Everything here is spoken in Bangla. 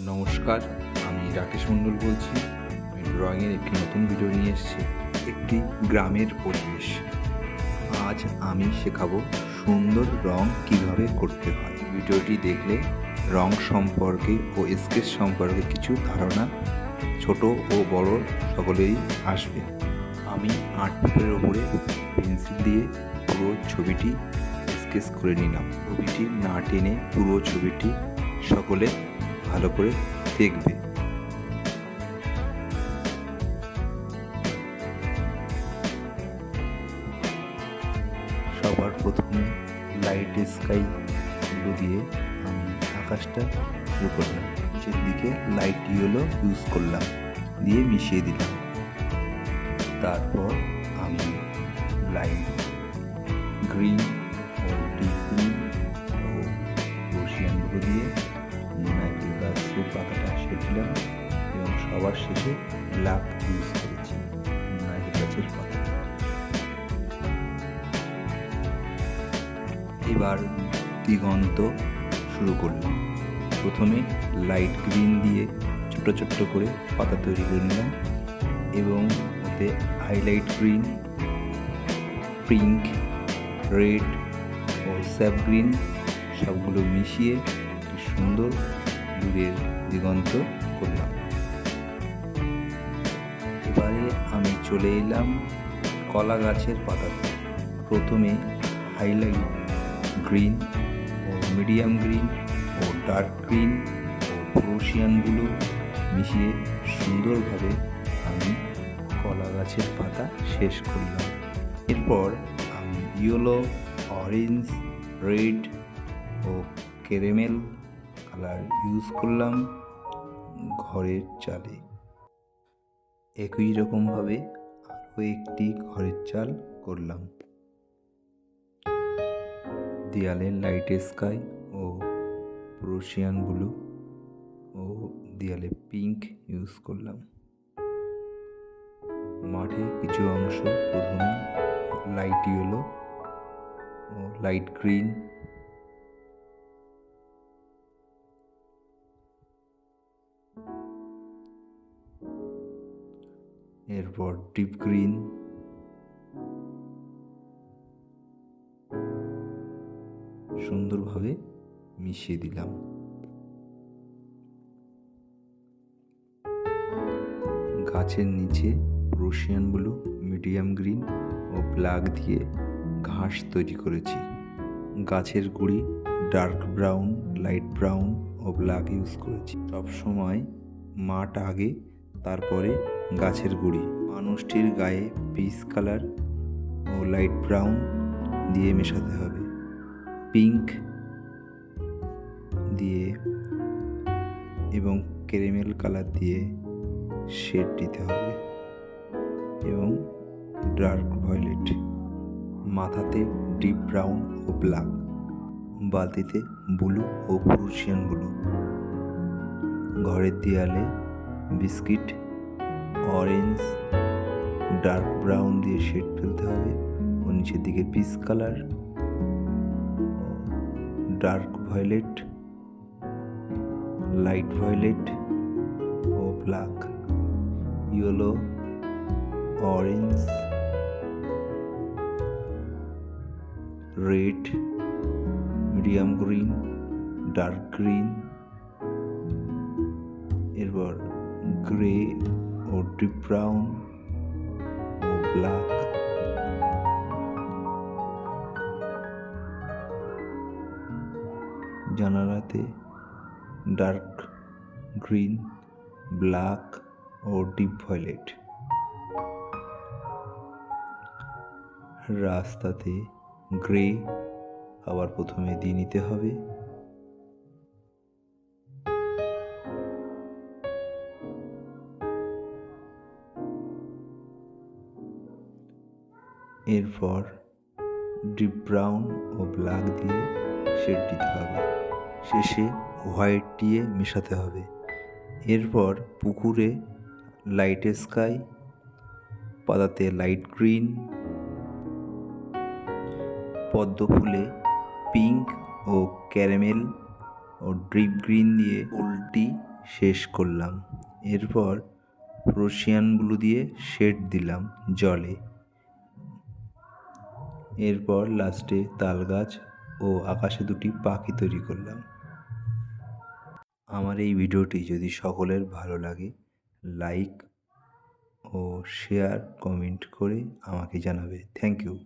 নমস্কার, আমি রাকেশ মণ্ডল বলছি। আমি ড্রয়িংয়ের একটি নতুন ভিডিও নিয়ে এসেছি, একটি গ্রামের পরিবেশ। আজ আমি শেখাবো সুন্দর রং কিভাবে করতে হয়। ভিডিওটি দেখলে রং সম্পর্কে ও স্কেচ সম্পর্কে কিছু ধারণা ছোট ও বড় সকলেই আসবে। আমি আর্ট পেপারের ওপরে পেন্সিল দিয়ে পুরো ছবিটি স্কেচ করে নিলাম। ছবিটি না টেনে পুরো ছবিটি সকলে ভালো করে দেখবে। সবার প্রথমে লাইট স্কাই ব্লু দিয়ে আমি আকাশটা শুরু করলাম। নিচের দিকে লাইট ইয়েলো ইউজ করলাম, দিয়ে মিশিয়ে দিলাম। তারপর আমি লাইট গ্রিন ও ডিপ গ্রিন ও রশিয়ান ব্লু দিয়ে নারকেল গাছের পাতাটা সেঁটলাম এবং সবার শেষে ব্ল্যাক ইউজ করেছি নারকেল গাছের পাতা। এবার দিগন্ত শুরু করলাম। প্রথমে লাইট গ্রিন দিয়ে ছোট ছোট্ট করে পাতা তৈরি করে নিলাম এবং ওতে হাইলাইট গ্রিন, পিঙ্ক, রেড ও স্যাপ গ্রিন সবগুলো মিশিয়ে একটি সুন্দর দূরের দিগন্ত করলাম। এবারে আমি চলে এলাম কলা গাছের পাতাতে। প্রথমে হাইলাইট গ্রিন ও মিডিয়াম গ্রিন ও ডার্ক গ্রিন ও প্রুশিয়ান ব্লু মিশিয়ে সুন্দরভাবে আমি কলা গাছের পাতা শেষ করলাম। এরপর আমি ইয়েলো, অরেঞ্জ, রেড ও ক্যারামেল কালার ইউজ করলাম ঘরের চালে। একই রকমভাবে আরও একটি ঘরের চাল করলাম। দেয়ালে লাইট স্কাই ও প্রুশিয়ান ব্লু ও দেয়ালে পিঙ্ক ইউজ করলাম। মাঠে কিছু অংশ প্রথমে লাইট ইয়েলো ও লাইট গ্রিন, এরপর ডিপ গ্রিন, সুন্দরভাবে মিশিয়ে দিলাম। গাছের নিচে রশিয়ান ব্লু, মিডিয়াম গ্রিন ও ব্ল্যাক দিয়ে ঘাস তৈরি করেছি। গাছের গুঁড়ি ডার্ক ব্রাউন, লাইট ব্রাউন ও ব্ল্যাক ইউজ করেছি। সবসময় মাঠ আগে, তারপরে গাছের গুঁড়ি। মানুষটির গায়ে পিচ কালার ও লাইট ব্রাউন দিয়ে মেশাতে হবে। পিঙ্ক দিয়ে এবং ক্যারামেল কালার দিয়ে শেড দিতে হবে এবং ডার্ক ভায়োলেট। মাথাতে ডিপ ব্রাউন ও ব্ল্যাক, বালতিতে ব্লু ও প্রুশিয়ান ব্লু। ঘরের দেয়ালে বিস্কিট, অরেঞ্জ, ডার্ক ব্রাউন দিয়ে শেড ফেলতে হবে ও নিচের দিকে peach colour, dark violet, light violet ও black, yellow, orange, red, medium green, dark green, এরপর গ্রে ও ডিপ ব্রাউন ও ব্ল্যাক। জানালাতে ডার্ক গ্রিন, ব্ল্যাক ও ডিপ ভায়োলেট। রাস্তাতে গ্রে আবার প্রথমে দিয়ে নিতে হবে। এরপর ডিপ ব্রাউন ও ব্ল্যাক দিয়ে শেড দিতে হবে। শেষে হোয়াইট দিয়ে মেশাতে হবে। এরপর পুকুরে লাইট স্কাই, পাতাতে লাইট গ্রিন, পদ্ম ফুলে পিঙ্ক ও ক্যারামেল ও ডিপ গ্রিন দিয়ে উল্টি শেষ করলাম। এরপর প্রুশিয়ান ব্লু দিয়ে শেড দিলাম জলে। এরপর লাস্টে তাল গাছ ও আকাশে দুটি পাখি তৈরি করলাম। আমার এই ভিডিওটি যদি সকলের ভালো লাগে, লাইক ও শেয়ার কমেন্ট করে আমাকে জানাবে। Thank you.